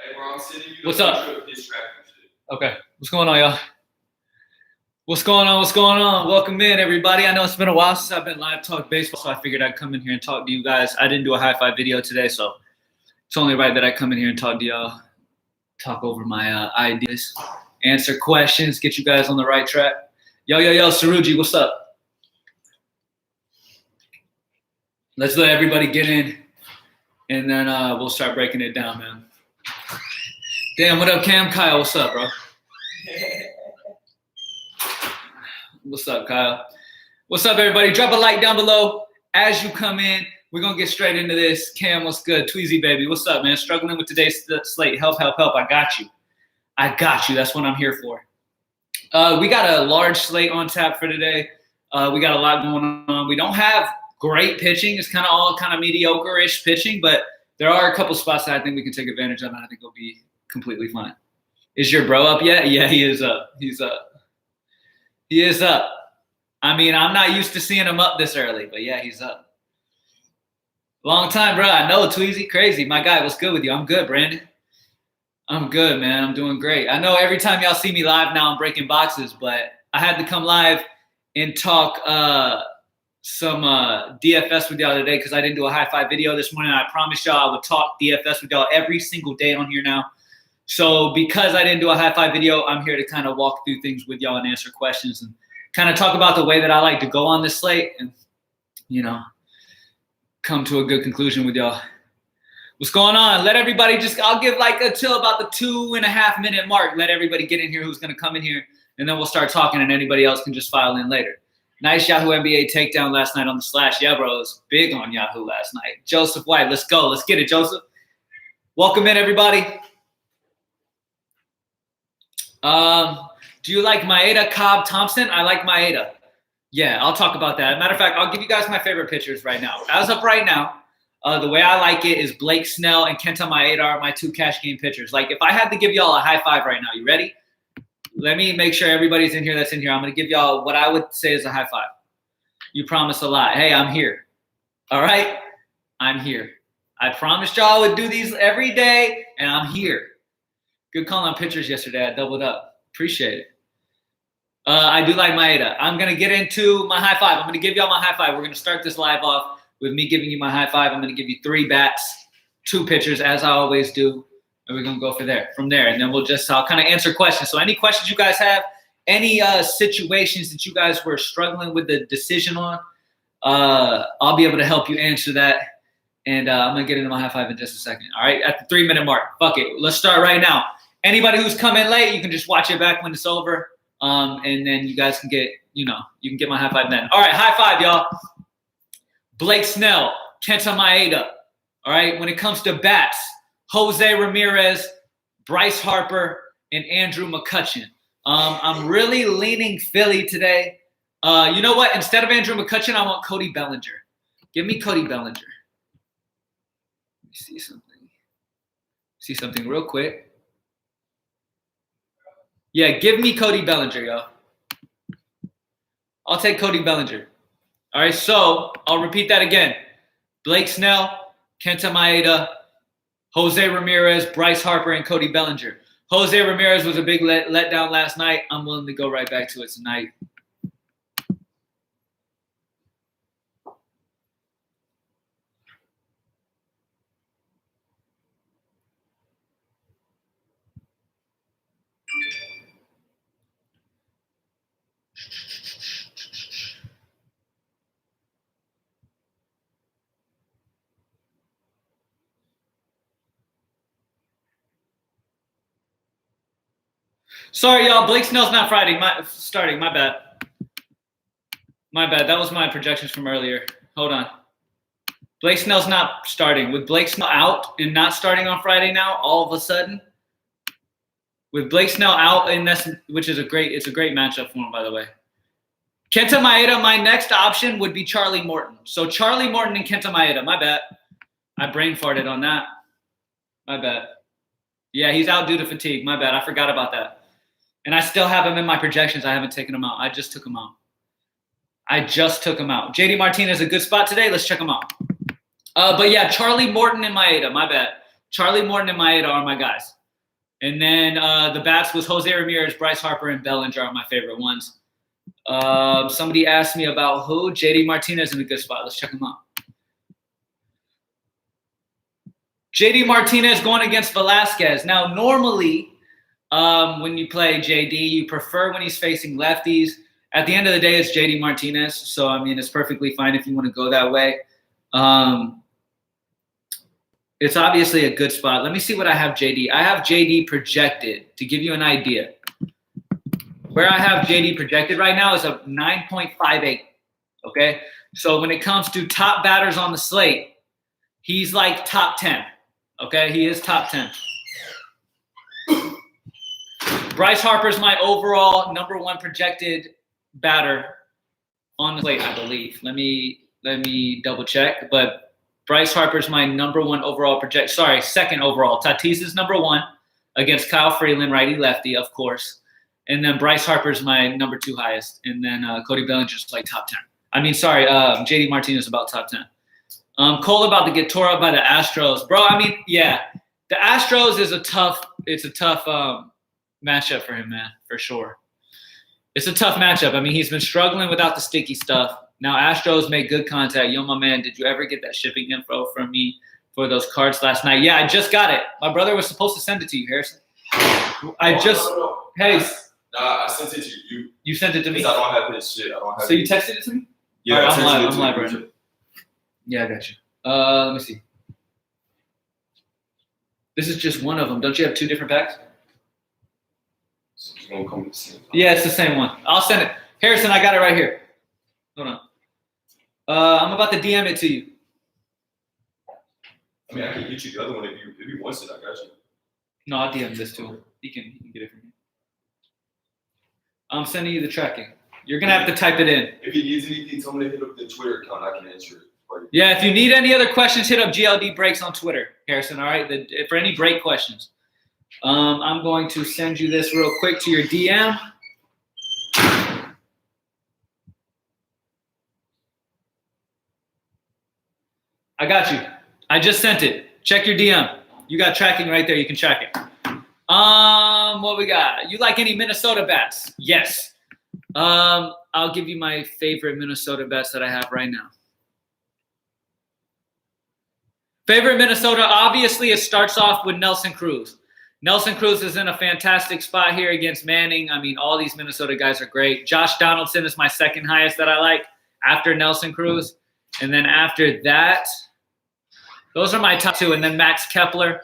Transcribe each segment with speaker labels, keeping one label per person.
Speaker 1: Hey, bro, I'm sending you
Speaker 2: What's up? Okay. What's going on, y'all? What's going on? What's going on? Welcome in, everybody. I know it's been a while since I've been live talk baseball, so I figured I'd come in here and talk to you guys. I didn't do a high five video today, so it's only right that I come in here and talk to y'all, talk over my ideas, answer questions, get you guys on the right track. Yo, Saruji, what's up? Let's let everybody get in, and then we'll start breaking it down, man. Damn, what up, Cam? Kyle, what's up, bro? What's up, Kyle? What's up, everybody? Drop a like down below as you come in. We're going to get straight into this. Cam, what's good? Tweezy, baby. What's up, man? Struggling with today's slate. Help. I got you. That's what I'm here for. We got a large slate on tap for today. We got a lot going on. We don't have great pitching. It's kind of all kind of mediocre-ish pitching, but there are a couple spots that I think we can take advantage of, and I think it'll be completely fine. Is your bro up yet? Yeah, he is up. He's up. He is up. I mean, I'm not used to seeing him up this early, but yeah, he's up. Long time, bro. I know, Tweezy. Crazy. My guy, what's good with you? I'm good, Brandon. I'm good, man. I'm doing great. I know every time y'all see me live now, I'm breaking boxes, but I had to come live and talk some DFS with y'all today because I didn't do a high five video this morning. I promised y'all I would talk DFS with y'all every single day on here now. So because I didn't do a high five video, I'm here to kind of walk through things with y'all and answer questions and kind of talk about the way that I like to go on this slate and, you know, come to a good conclusion with y'all. What's going on? Let everybody I'll give like until about the 2.5 minute mark. Let everybody get in here who's going to come in here, and then we'll start talking and anybody else can just file in later. Nice Yahoo NBA takedown last night on the slash. Yeah, bro, it was big on Yahoo last night. Joseph White, let's go. Let's get it, Joseph. Welcome in, everybody. Do you like Maeda, Cobb, Thompson? I like Maeda. Yeah, I'll talk about that. Matter of fact, I'll give you guys my favorite pitchers right now. As of right now, the way I like it is Blake Snell and Kenta Maeda are my two cash game pitchers. Like, if I had to give y'all a high five right now, you ready? Let me make sure everybody's in here that's in here. I'm going to give y'all what I would say is a high five. You promise a lot. Hey, I'm here. All right? I'm here. I promised y'all I would do these every day, and I'm here. Good call on pitchers yesterday. I doubled up. Appreciate it. I do like Maeda. I'm going to get into my high five. I'm going to give y'all my high five. We're going to start this live off with me giving you my high five. I'm going to give you 3 bats, 2 pitchers, as I always do. And we're going to go from there. And then I'll kind of answer questions. So any questions you guys have, any situations that you guys were struggling with the decision on, I'll be able to help you answer that. And I'm going to get into my high five in just a second. All right, at the 3-minute mark. Fuck it. Let's start right now. Anybody who's coming late, you can just watch it back when it's over. And then you guys can get, you can get my high five then. All right, high five, y'all. Blake Snell, Kenta Maeda. All right, when it comes to bats, Jose Ramirez, Bryce Harper, and Andrew McCutchen. I'm really leaning Philly today. You know what? Instead of Andrew McCutchen, I want Cody Bellinger. Give me Cody Bellinger. Let me see something. See something real quick. Yeah, give me Cody Bellinger, yo. I'll take Cody Bellinger. All right, so I'll repeat that again. Blake Snell, Kenta Maeda, Jose Ramirez, Bryce Harper, and Cody Bellinger. Jose Ramirez was a big letdown last night. I'm willing to go right back to it tonight. Sorry, y'all. Blake Snell's not starting. My bad. My bad. That was my projections from earlier. Hold on. Blake Snell's not starting. With Blake Snell out and not starting on Friday now, all of a sudden, with Blake Snell out, which is a great matchup for him, by the way. Kenta Maeda, my next option would be Charlie Morton. So Charlie Morton and Kenta Maeda. My bad. I brain farted on that. My bad. Yeah, he's out due to fatigue. My bad. I forgot about that. And I still have him in my projections. I haven't taken him out. I just took him out. JD Martinez a good spot today. Let's check him out. But yeah, Charlie Morton and Maeda. My bad. Charlie Morton and Maeda are my guys. And then the bats was Jose Ramirez, Bryce Harper, and Bellinger are my favorite ones. Somebody asked me about who? JD Martinez in a good spot. Let's check him out. JD Martinez going against Velasquez. Now, normally, when you play JD, you prefer when he's facing lefties. At the end of the day, it's JD Martinez. So, I mean, it's perfectly fine if you want to go that way. It's obviously a good spot. Let me see what I have JD. I have JD projected to give you an idea. Where I have JD projected right now is a 9.58. Okay? So, when it comes to top batters on the slate, he's like top 10. Okay, he is top 10. Bryce Harper's my overall number 1 projected batter on the slate, I believe. Let me double check. But Bryce Harper's my number 1 overall second overall. Tatis is number 1 against Kyle Freeland, righty lefty, of course. And then Bryce Harper's my number 2 highest. And then Cody Bellinger's like top 10. JD Martinez about top 10. Cole about to get tore up by the Astros. Bro, I mean, yeah. The Astros is a tough matchup for him, man, for sure. It's a tough matchup. I mean, he's been struggling without the sticky stuff. Now, Astros made good contact. Yo, my man, did you ever get that shipping info from me for those cards last night? Yeah, I just got it. My brother was supposed to send it to you, Harrison.
Speaker 1: No.
Speaker 2: Hey.
Speaker 1: Nah, I sent it to you.
Speaker 2: You sent it to me?
Speaker 1: I don't have his shit.
Speaker 2: So you texted it to me?
Speaker 1: Yeah,
Speaker 2: right,
Speaker 1: I'm
Speaker 2: live right now. Yeah, I got you. Let me see. This is just one of them. Don't you have 2 different packs?
Speaker 1: So it's gonna come the same time.
Speaker 2: Yeah, it's the same one. I'll send it. Harrison, I got it right here. Hold on. I'm about to DM it to you.
Speaker 1: I mean, I can get you the other one if you want it. I got you.
Speaker 2: No, I'll DM this to him. He can get it from me. I'm sending you the tracking. You're gonna have to type it in.
Speaker 1: If he needs anything, tell me to hit up the Twitter account. I can answer it.
Speaker 2: Yeah, if you need any other questions, hit up GLD Breaks on Twitter, Harrison, all right? For any break questions. I'm going to send you this real quick to your DM. I got you. I just sent it. Check your DM. You got tracking right there. You can track it. What we got? You like any Minnesota bats? Yes. I'll give you my favorite Minnesota bats that I have right now. Favorite Minnesota, obviously, it starts off with Nelson Cruz. Nelson Cruz is in a fantastic spot here against Manning. I mean, all these Minnesota guys are great. Josh Donaldson is my second highest that I like after Nelson Cruz. And then after that, those are my top 2. And then Max Kepler.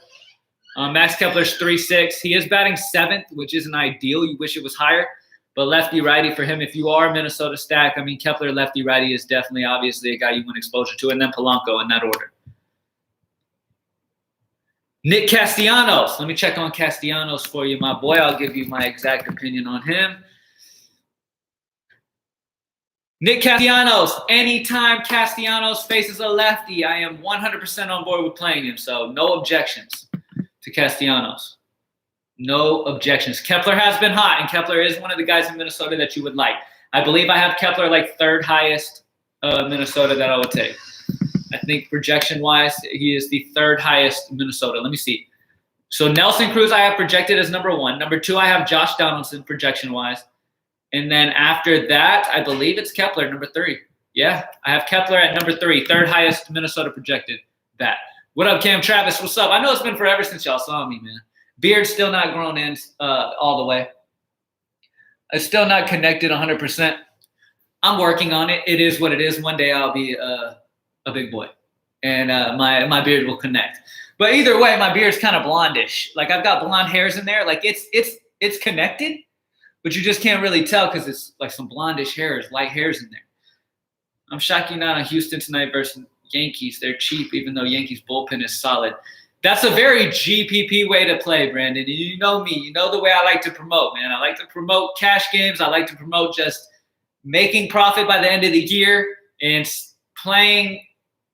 Speaker 2: Max Kepler's 3.6. He is batting 7th, which isn't ideal. You wish it was higher. But lefty-righty for him, if you are Minnesota stack, I mean, Kepler lefty-righty is definitely, obviously, a guy you want exposure to. And then Polanco in that order. Nick Castellanos. Let me check on Castellanos for you, my boy. I'll give you my exact opinion on him. Nick Castellanos. Anytime Castellanos faces a lefty, I am 100% on board with playing him. So no objections to Castellanos. No objections. Kepler has been hot, and Kepler is one of the guys in Minnesota that you would like. I believe I have Kepler like 3rd highest Minnesota that I would take. I think projection-wise, he is the 3rd highest Minnesota. Let me see. So Nelson Cruz I have projected as number 1. Number 2, I have Josh Donaldson projection-wise. And then after that, I believe it's Kepler, number 3. Yeah, I have Kepler at number 3, 3rd highest Minnesota projected bat. What up, Cam Travis? What's up? I know it's been forever since y'all saw me, man. Beard's still not grown in all the way. It's still not connected 100%. I'm working on it. It is what it is. One day I'll be a big boy, and my beard will connect. But either way, my beard's kind of blondish. Like I've got blonde hairs in there. Like it's connected, but you just can't really tell because it's like some blondish hairs, light hairs in there. I'm shocked you're not on Houston tonight versus Yankees. They're cheap, even though Yankees bullpen is solid. That's a very GPP way to play, Brandon. And you know me. You know the way I like to promote, man. I like to promote cash games. I like to promote just making profit by the end of the year. And playing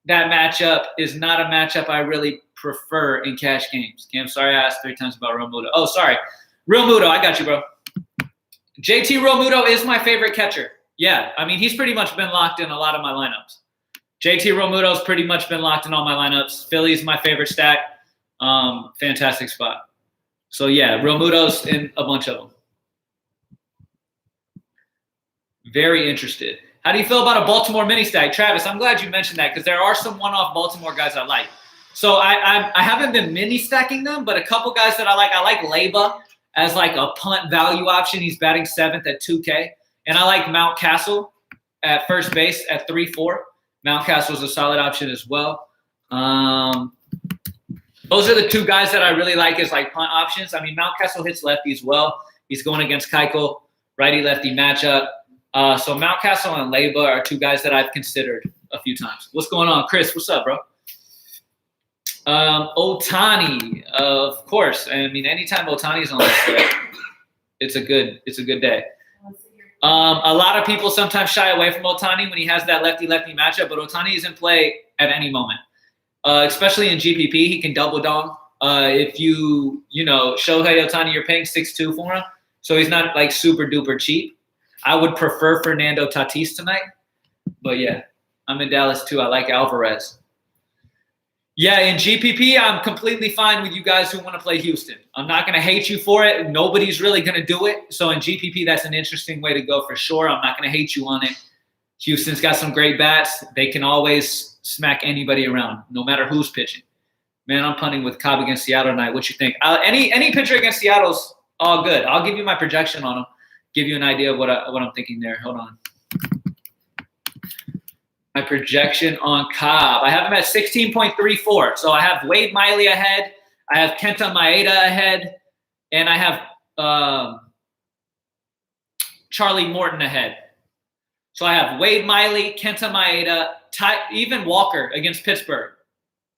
Speaker 2: that matchup is not a matchup I really prefer in cash games. Cam, sorry I asked 3 times about Real Muto. Oh, sorry. Real Muto, I got you, bro. JT Real Muto is my favorite catcher. Yeah, I mean, he's pretty much been locked in a lot of my lineups. JT Real Muto's pretty much been locked in all my lineups. Philly's my favorite stack. Fantastic spot. So, yeah, Realmuto's in a bunch of them. Very interested. How do you feel about a Baltimore mini stack? Travis, I'm glad you mentioned that because there are some one-off Baltimore guys I like. So I haven't been mini stacking them, but a couple guys that I like Leyba as like a punt value option. He's batting 7th at 2K. And I like Mountcastle at first base at 3-4. Mountcastle's a solid option as well. Those are the two guys that I really like as like punt options. I mean, Mountcastle hits lefty as well. He's going against Keuchel, righty-lefty matchup. So Mountcastle and Leyba are two guys that I've considered a few times. What's going on, Chris? What's up, bro? Ohtani, of course. I mean, anytime Ohtani's on this day, it's a good day. A lot of people sometimes shy away from Ohtani when he has that lefty-lefty matchup, but Ohtani is in play at any moment. Especially in GPP, he can double dong. If you Shohei Ohtani, you're paying 6.2 for him, so he's not like super duper cheap. I would prefer Fernando Tatis tonight, but yeah, I'm in Dallas too. I like Alvarez. Yeah, in GPP, I'm completely fine with you guys who want to play Houston. I'm not going to hate you for it. Nobody's really going to do it. So in GPP, that's an interesting way to go for sure. I'm not going to hate you on it. Houston's got some great bats. They can always smack anybody around, no matter who's pitching. Man, I'm punting with Cobb against Seattle tonight. What you think? Any pitcher against Seattle's all good. I'll give you my projection on them. Give you an idea of what I'm thinking there. Hold on. My projection on Cobb. I have him at 16.34. So I have Wade Miley ahead. I have Kenta Maeda ahead. And I have Charlie Morton ahead. So I have Wade Miley, Kenta Maeda, even Walker against Pittsburgh.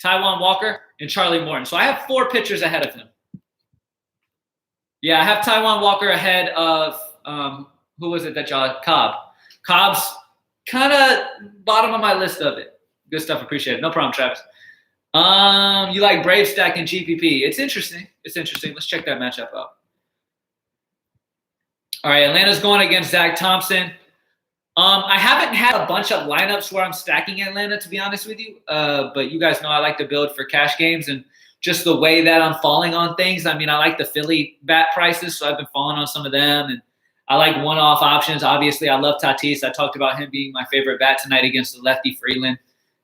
Speaker 2: Taijuan Walker and Charlie Morton. So I have 4 pitchers ahead of him. Yeah, I have Taijuan Walker ahead of who was it that y'all? Cobb. Cobb's kind of bottom of my list of it. Good stuff. Appreciate it. No problem, Travis. You like Brave Stack and GPP. It's interesting. Let's check that matchup out. All right, Atlanta's going against Zach Thompson. I haven't had a bunch of lineups where I'm stacking Atlanta, to be honest with you. But you guys know I like to build for cash games and just the way that I'm falling on things. I mean, I like the Philly bat prices, so I've been falling on some of them. And I like one-off options. Obviously, I love Tatis. I talked about him being my favorite bat tonight against the lefty Freeland,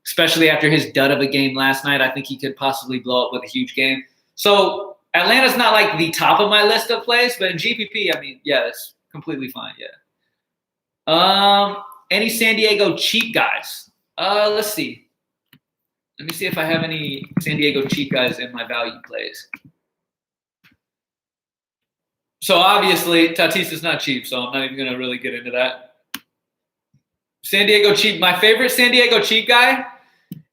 Speaker 2: especially after his dud of a game last night. I think he could possibly blow up with a huge game. So Atlanta's not like the top of my list of plays, but in GPP, I mean, yeah, it's completely fine, yeah. Any San Diego cheap guys? Let's see. Let me see if I have any San Diego cheap guys in my value plays. So obviously, Tatis is not cheap, so I'm not even going to really get into that. San Diego cheap. My favorite San Diego cheap guy,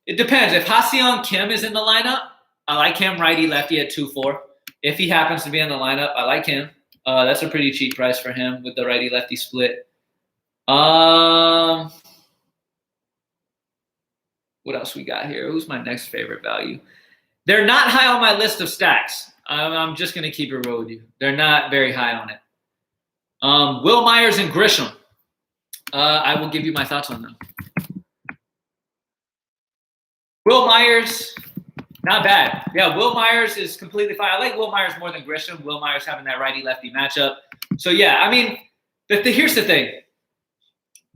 Speaker 2: it depends. If Ha-Seong Kim is in the lineup, I like him righty-lefty at 2.4. If he happens to be in the lineup, I like him. That's a pretty cheap price for him with the righty-lefty split. What else we got here? Who's my next favorite value? They're not high on my list of stacks. I'm just going to keep it real with you. They're not very high on it. Will Myers and Grisham. I will give you my thoughts on them. Will Myers, not bad. Yeah, Will Myers is completely fine. I like Will Myers more than Grisham. Will Myers having that righty-lefty matchup. So, yeah, I mean, here's the thing.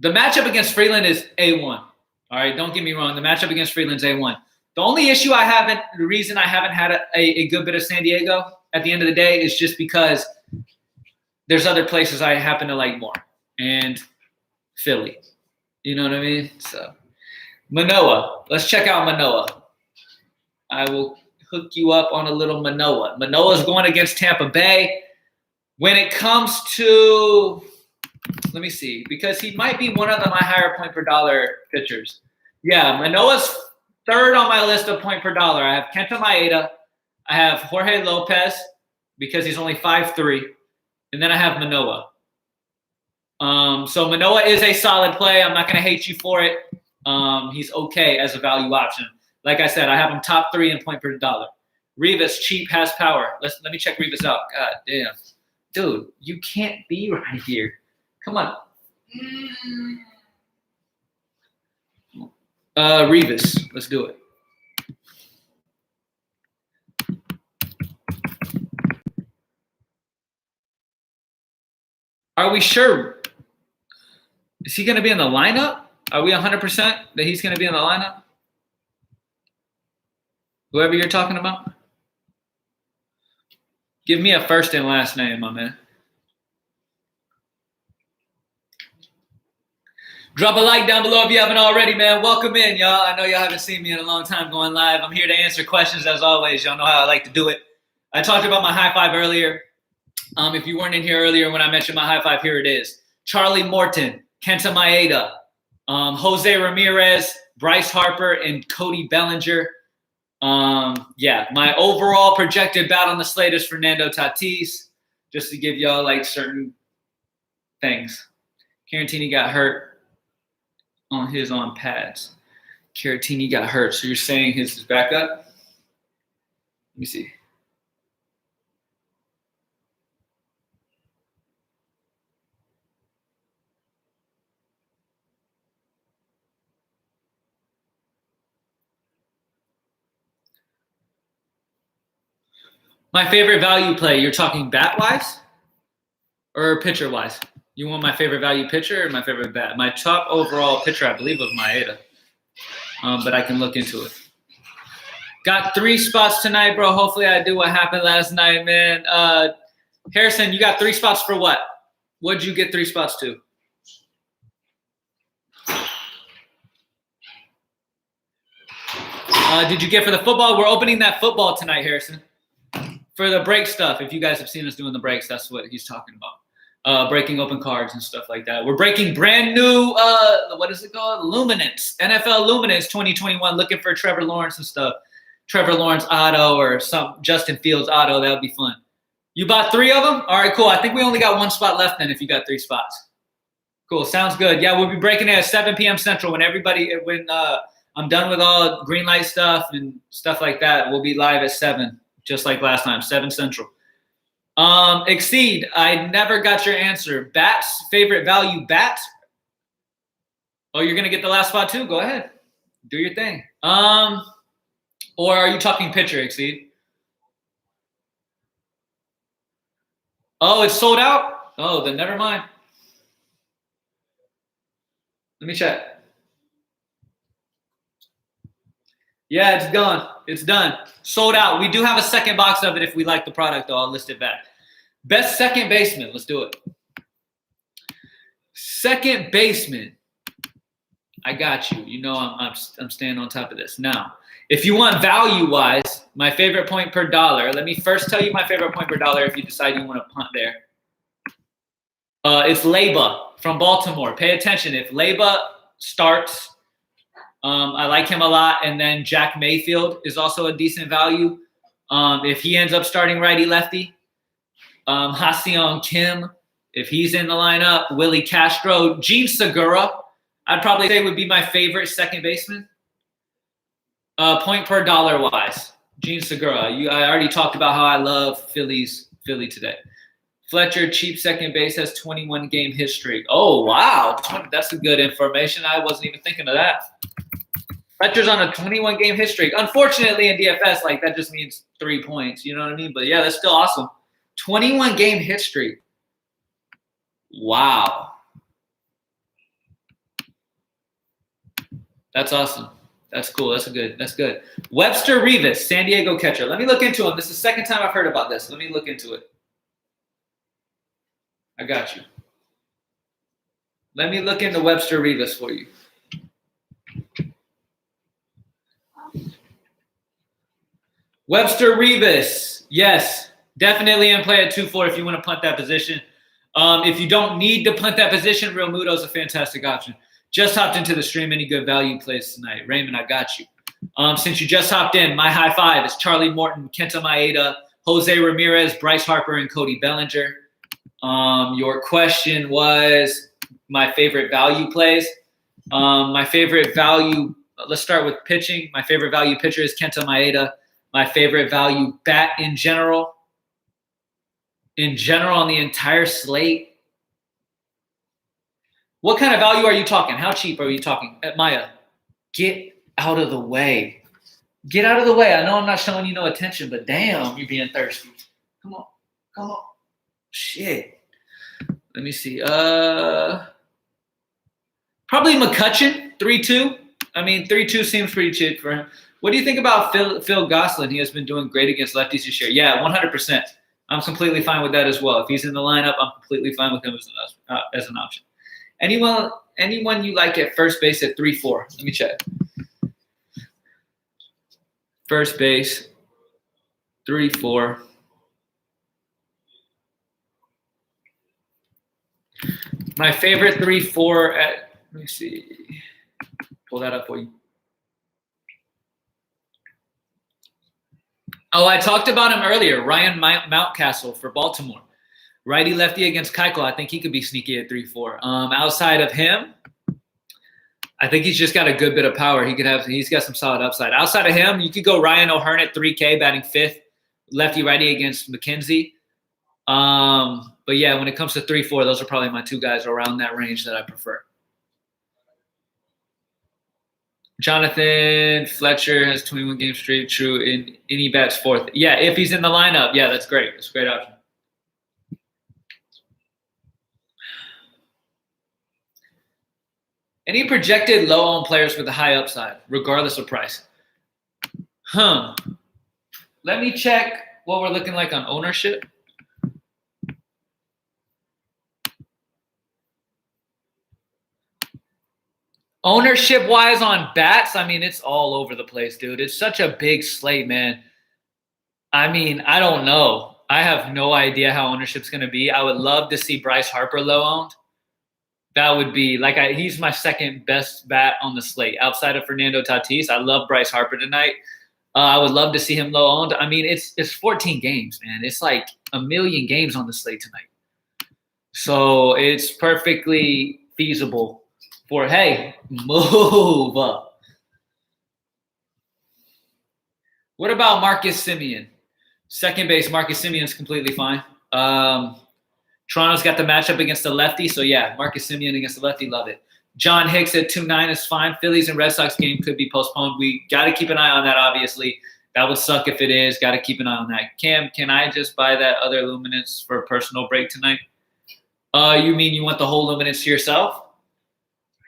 Speaker 2: The matchup against Freeland is A1. All right, don't get me wrong. The matchup against Freeland's A1. The only issue the reason I haven't had a good bit of San Diego at the end of the day is just because there's other places I happen to like more. And Philly. You know what I mean? So, Manoah. Let's check out Manoah. I will hook you up on a little Manoah. Manoah's going against Tampa Bay. When it comes to – let me see. Because he might be one of my higher point per dollar pitchers. Yeah, Manoah's – third on my list of point per dollar. I have Kenta Maeda. I have Jorge Lopez because he's only 5'3". And then I have Manoah. So Manoah is a solid play. I'm not going to hate you for it. He's okay as a value option. Like I said, I have him top 3 in point per dollar. Rivas, cheap, has power. Let me check Rivas out. God damn. Dude, you can't be right here. Come on. Rivas. Let's do it. Are we sure? Is he going to be in the lineup? Are we 100% that he's going to be in the lineup? Whoever you're talking about? Give me a first and last name, my man. Drop a like down below if you haven't already, man. Welcome in, y'all. I know y'all haven't seen me in a long time going live. I'm here to answer questions as always. Y'all know how I like to do it. I talked about my high five earlier. If you weren't in here earlier when I mentioned my high five, here it is. Charlie Morton, Kenta Maeda, Jose Ramirez, Bryce Harper, and Cody Bellinger. My overall projected bat on the slate is Fernando Tatis, just to give y'all like certain things. Caratini got hurt on pads. Caratini got hurt. So you're saying his is back up? Let me see. My favorite value play, you're talking bat-wise or pitcher-wise? You want my favorite value pitcher or my favorite bat? My top overall pitcher, I believe, was Maeda. But I can look into it. Got 3 spots tonight, bro. Hopefully I do what happened last night, man. Harrison, you got 3 spots for what? What'd you get 3 spots to? Did you get for the football? We're opening that football tonight, Harrison. For the break stuff, if you guys have seen us doing the breaks, that's what he's talking about. Breaking open cards and stuff like that. We're breaking brand new, what is it called? Luminance. NFL Luminance 2021. Looking for Trevor Lawrence and stuff. Trevor Lawrence auto or some Justin Fields auto. That would be fun. You bought 3 of them? All right, cool. I think we only got 1 spot left then if you got 3 spots. Cool. Sounds good. Yeah, we'll be breaking it at 7 p.m. Central when I'm done with all green light stuff and stuff like that. We'll be live at 7, just like last time, 7 Central. Exceed. I never got your answer. Bats, favorite value bat. Oh, you're gonna get the last spot too. Go ahead, do your thing. Or are you talking pitcher, Exceed? Oh, it's sold out. Oh, then never mind. Let me check. Yeah, it's gone. It's done. Sold out. We do have a second box of it if we like the product, though. I'll list it back. Best second baseman. Let's do it. Second baseman. I got you. You know I'm staying on top of this. Now, if you want value-wise, my favorite point per dollar. Let me first tell you my favorite point per dollar if you decide you want to punt there. It's Leyba from Baltimore. Pay attention. If Leyba starts, I like him a lot. And then Jack Mayfield is also a decent value. If he ends up starting righty-lefty. Ha-Seong Kim, if he's in the lineup. Willie Castro. Gene Segura, I'd probably say would be my favorite second baseman. Point per dollar wise. Gene Segura. I already talked about how I love Philly today. Fletcher, cheap second base, has 21 game history. Oh, wow. That's some good information. I wasn't even thinking of that. Fletcher's on a 21 game history. Unfortunately, in DFS, like that just means 3 points. You know what I mean? But yeah, that's still awesome. 21 game history. Wow. That's awesome. That's cool. That's good. Webster Rivas, San Diego catcher. Let me look into him. This is the second time I've heard about this. Let me look into it. I got you. Let me look into Webster Rivas for you. Webster Rivas, yes, definitely in play at 2-4 if you want to punt that position. If you don't need to punt that position, Real Muto's a fantastic option. Just hopped into the stream. Any good value plays tonight? Raymond, I got you. Since you just hopped in, my high five is Charlie Morton, Kenta Maeda, Jose Ramirez, Bryce Harper, and Cody Bellinger. Your question was my favorite value plays. My favorite value, let's start with pitching. My favorite value pitcher is Kenta Maeda. My favorite value bat in general on the entire slate. What kind of value are you talking? How cheap are you talking? At Maya, get out of the way. Get out of the way. I know I'm not showing you no attention, but damn, you're being thirsty. Come on. Shit. Let me see. Probably McCutchen, 3-2. I mean, 3-2 seems pretty cheap for him. What do you think about Phil Gosselin? He has been doing great against lefties this year. Yeah, 100%. I'm completely fine with that as well. If he's in the lineup, I'm completely fine with him as an option. Anyone you like at first base at 3-4? Let me check. First base, 3-4. My favorite 3-4 at, let me see. Pull that up for you. Oh, I talked about him earlier. Ryan Mountcastle for Baltimore. Righty lefty against Keuchel. I think he could be sneaky at 3-4. Outside of him, I think he's just got a good bit of power. He's got some solid upside. Outside of him, you could go Ryan O'Hearn at 3K, batting 5th, lefty righty against McKenzie. But yeah, when it comes to 3-4, those are probably my two guys around that range that I prefer. Jonathan Fletcher has 21 games straight, true, and he bats 4th. Yeah, if he's in the lineup, yeah, that's great. That's a great option. Any projected low-owned players with a high upside, regardless of price? Let me check what we're looking like on ownership. Ownership-wise on bats, I mean, it's all over the place, dude. It's such a big slate, man. I mean, I don't know. I have no idea how ownership's going to be. I would love to see Bryce Harper low-owned. That would be he's my second best bat on the slate outside of Fernando Tatis. I love Bryce Harper tonight. I would love to see him low-owned. I mean, it's 14 games, man. It's like a million games on the slate tonight. So it's perfectly feasible for, hey, move up. What about Marcus Semien? Second base, Marcus Semien's completely fine. Toronto's got the matchup against the lefty, so yeah, Marcus Semien against the lefty, love it. John Hicks at 2.9 is fine. Phillies and Red Sox game could be postponed. We got to keep an eye on that, obviously. That would suck if it is. Got to keep an eye on that. Cam, can I just buy that other Luminance for a personal break tonight? You mean you want the whole Luminance to yourself?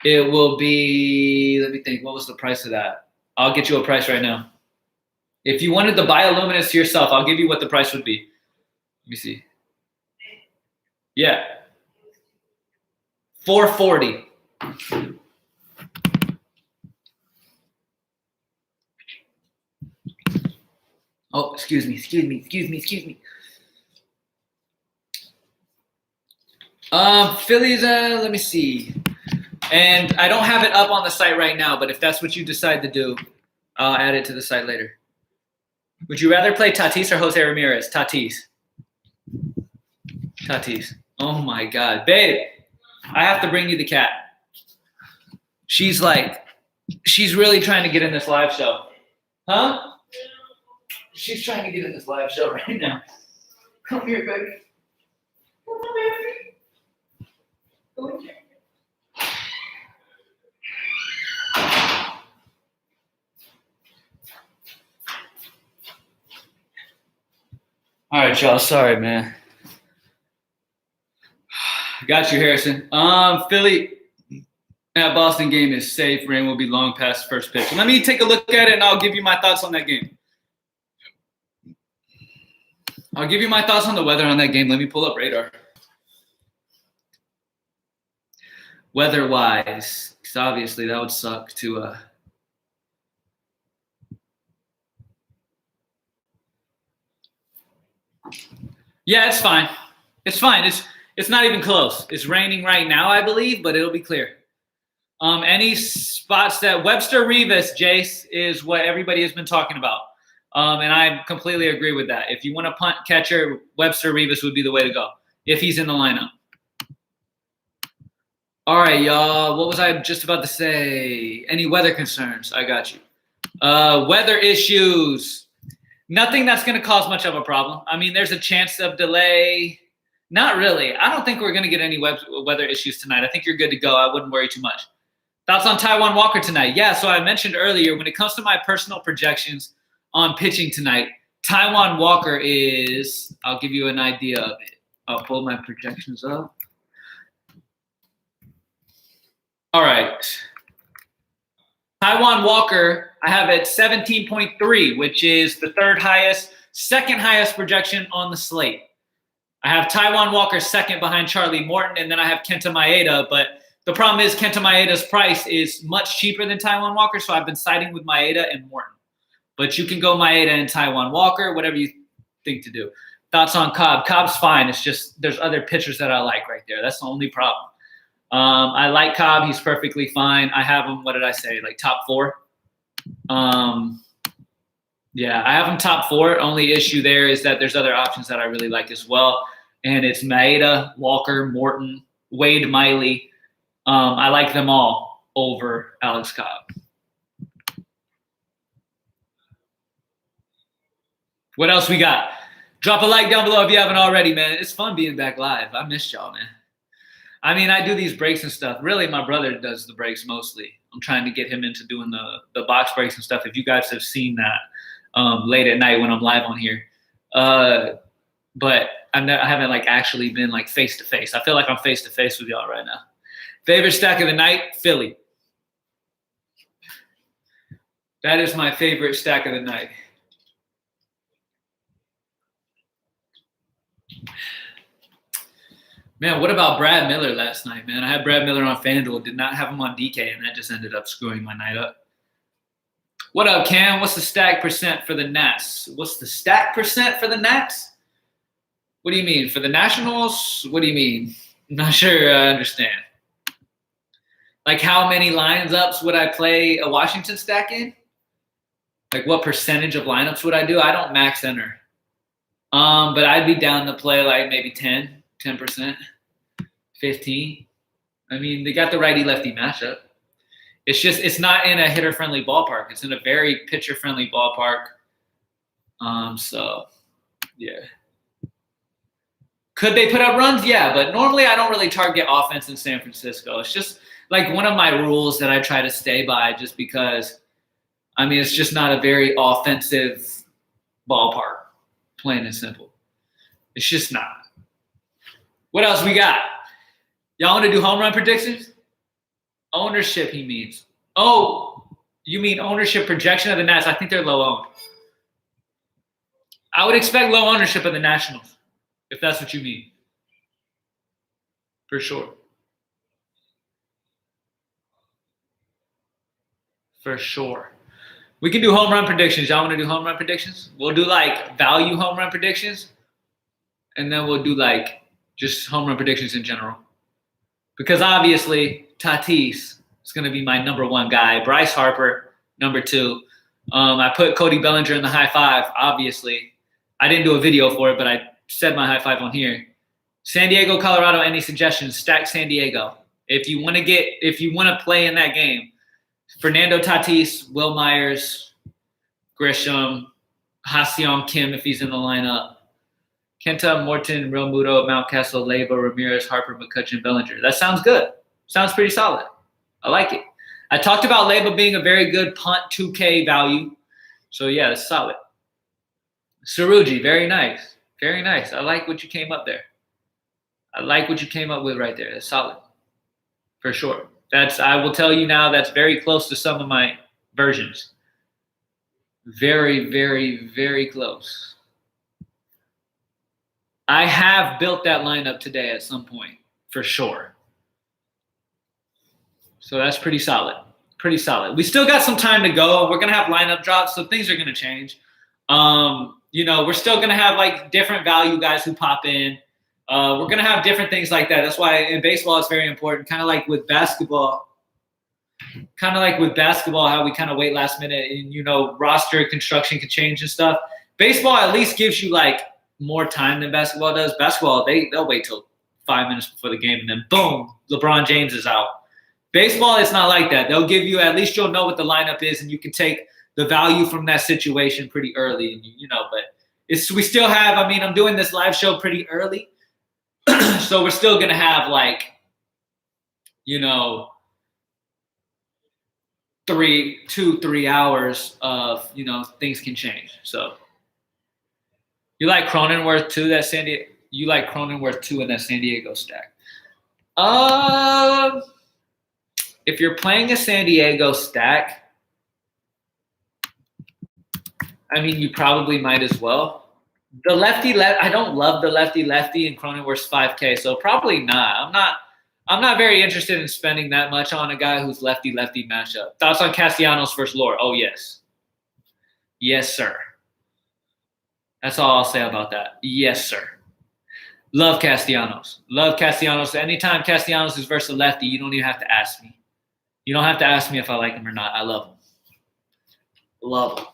Speaker 2: It will be, let me think, what was the price of that? I'll get you a price right now. If you wanted to buy a Luminance to yourself, I'll give you what the price would be. Let me see. Yeah. $440. Oh, excuse me. Phillies, let me see. And I don't have it up on the site right now, but if that's what you decide to do, I'll add it to the site later. Would you rather play Tatis or Jose Ramirez? Tatis. Oh, my God. Babe, I have to bring you the cat. She's really trying to get in this live show. Huh? She's trying to get in this live show right now. Come here, baby. Come on, baby. Go here. All right, y'all. Sorry, man. Got you, Harrison. Philly at Boston game is safe. Rain will be long past first pitch. Let me take a look at it, and I'll give you my thoughts on that game. I'll give you my thoughts on the weather on that game. Let me pull up radar. Weather-wise, because obviously that would suck to Yeah, it's fine. It's fine. It's not even close. It's raining right now, I believe, but it'll be clear. Any spots that Webster Rivas, Jace, is what everybody has been talking about. And I completely agree with that. If you want a punt catcher, Webster Rivas would be the way to go if he's in the lineup. All right, y'all. What was I just about to say? Any weather concerns? I got you. Weather issues. Nothing that's going to cause much of a problem. I mean, there's a chance of delay. Not really. I don't think we're going to get any weather issues tonight. I think you're good to go. I wouldn't worry too much. Thoughts on Taijuan Walker tonight? Yeah, so I mentioned earlier, when it comes to my personal projections on pitching tonight, Taijuan Walker is, I'll give you an idea of it. I'll pull my projections up. All right. Taijuan Walker, I have at 17.3, which is the second highest projection on the slate. I have Taijuan Walker second behind Charlie Morton, and then I have Kenta Maeda. But the problem is Kenta Maeda's price is much cheaper than Taijuan Walker, so I've been siding with Maeda and Morton. But you can go Maeda and Taijuan Walker, whatever you think to do. Thoughts on Cobb? Cobb's fine. It's just there's other pitchers that I like right there. That's the only problem. I like Cobb. He's perfectly fine. I have him, what did I say, like top 4? Yeah, I have him top 4. Only issue there is that there's other options that I really like as well. And it's Maeda, Walker, Morton, Wade Miley. I like them all over Alex Cobb. What else we got? Drop a like down below if you haven't already, man. It's fun being back live. I missed y'all, man. I mean, I do these breaks and stuff. Really, my brother does the breaks mostly. I'm trying to get him into doing the box breaks and stuff. If you guys have seen that late at night when I'm live on here. But I haven't like actually been like face to face. I feel like I'm face to face with y'all right now. Favorite stack of the night, Philly. That is my favorite stack of the night. Man, what about Brad Miller last night, man? I had Brad Miller on FanDuel, did not have him on DK, and that just ended up screwing my night up. What up, Cam? What's the stack percent for the Nats? What's the stack percent for the Nats? What do you mean? For the Nationals? What do you mean? I'm not sure I understand. Like how many lineups would I play a Washington stack in? Like what percentage of lineups would I do? I don't max enter. But I'd be down to play like maybe 10%, 15. I mean, they got the righty-lefty matchup. It's just it's not in a hitter-friendly ballpark. It's in a very pitcher-friendly ballpark. So, yeah. Could they put up runs? Yeah, but normally I don't really target offense in San Francisco. It's just like one of my rules that I try to stay by just because, I mean, it's just not a very offensive ballpark, plain and simple. It's just not. What else we got? Y'all want to do home run predictions? Ownership, he means. Oh, you mean ownership projection of the Nats? I think they're low owned. I would expect low ownership of the Nationals, if that's what you mean. For sure. For sure. We can do home run predictions. Y'all want to do home run predictions? We'll do like value home run predictions. And then we'll do like just home run predictions in general. Because obviously, Tatis is going to be my number 1 guy. Bryce Harper, number 2. I put Cody Bellinger in the high 5, obviously. I didn't do a video for it, but I said my high 5 on here. San Diego, Colorado, any suggestions? Stack San Diego. If you want to play in that game, Fernando Tatis, Will Myers, Grisham, Ha-Seong Kim if he's in the lineup. Kenta, Morton, Real Muto, Mountcastle, Leyba, Ramirez, Harper, McCutcheon, Bellinger. That sounds good. Sounds pretty solid. I like it. I talked about Leyba being a very good punt 2K value. So, yeah, that's solid. Saruji, very nice. Very nice. I like what you came up there. I like what you came up with right there. That's solid. For sure. I will tell you now, that's very close to some of my versions. Very, very, very close. I have built that lineup today at some point, for sure. So that's pretty solid. Pretty solid. We still got some time to go. We're going to have lineup drops, so things are going to change. We're still going to have, like, different value guys who pop in. We're going to have different things like that. That's why in baseball it's very important, kind of like with basketball. How we kind of wait last minute and, roster construction can change and stuff. Baseball at least gives you, like, more time than basketball does. Basketball, they'll wait till 5 minutes before the game and then boom, LeBron James is out. Baseball, it's not like that. They'll give you, at least you'll know what the lineup is and you can take the value from that situation pretty early. And but we still have, I'm doing this live show pretty early. So we're still going to have 3 hours of, things can change. So you like Cronenworth too? You like Cronenworth too in that San Diego stack? if you're playing a San Diego stack, I mean, you probably might as well. The lefty-lefty, I don't love the lefty-lefty, and Cronenworth's 5K, so probably not. I'm not very interested in spending that much on a guy who's lefty-lefty matchup. Thoughts on Castellanos versus Lore? Oh, yes. Yes, sir. That's all I'll say about that. Yes, sir. Love Castellanos. Love Castellanos. Anytime Castellanos is versus a lefty, you don't even have to ask me. You don't have to ask me if I like him or not. I love him. Love him.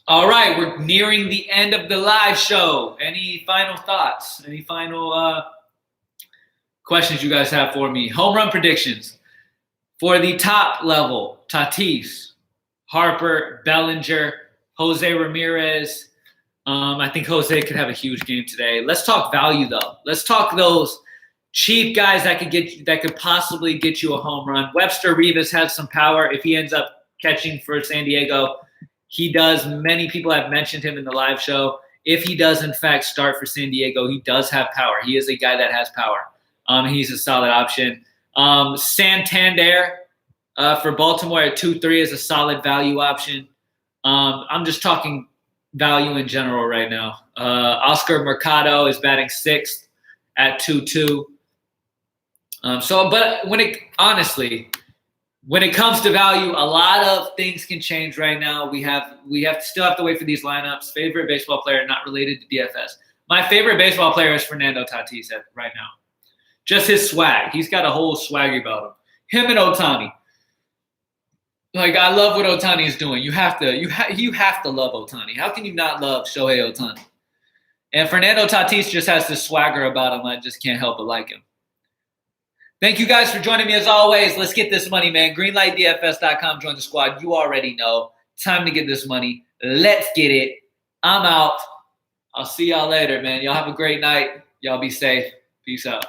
Speaker 2: All right, we're nearing the end of the live show. Any final thoughts? Any final questions you guys have for me? Home run predictions. For the top level, Tatis, Harper, Bellinger, Jose Ramirez. I think Jose could have a huge game today. Let's talk value, though. Let's talk those cheap guys that could possibly get you a home run. Webster Rivas has some power if he ends up catching for San Diego. He does. Many people have mentioned him in the live show. If he does, in fact, start for San Diego, he does have power. He is a guy that has power. He's a solid option. Santander for Baltimore at 2-3 is a solid value option. I'm just talking value in general right now. Oscar Mercado is batting 6th at 2-2. But when it comes to value, a lot of things can change right now. We still have to wait for these lineups. Favorite baseball player not related to DFS. My favorite baseball player is Fernando Tatis right now. Just his swag. He's got a whole swagger about him. Him and Ohtani. Like, I love what Ohtani is doing. You have to love Ohtani. How can you not love Shohei Ohtani? And Fernando Tatis just has this swagger about him. I just can't help but like him. Thank you guys for joining me as always. Let's get this money, man. Greenlightdfs.com. Join the squad. You already know. Time to get this money. Let's get it. I'm out. I'll see y'all later, man. Y'all have a great night. Y'all be safe. Peace out.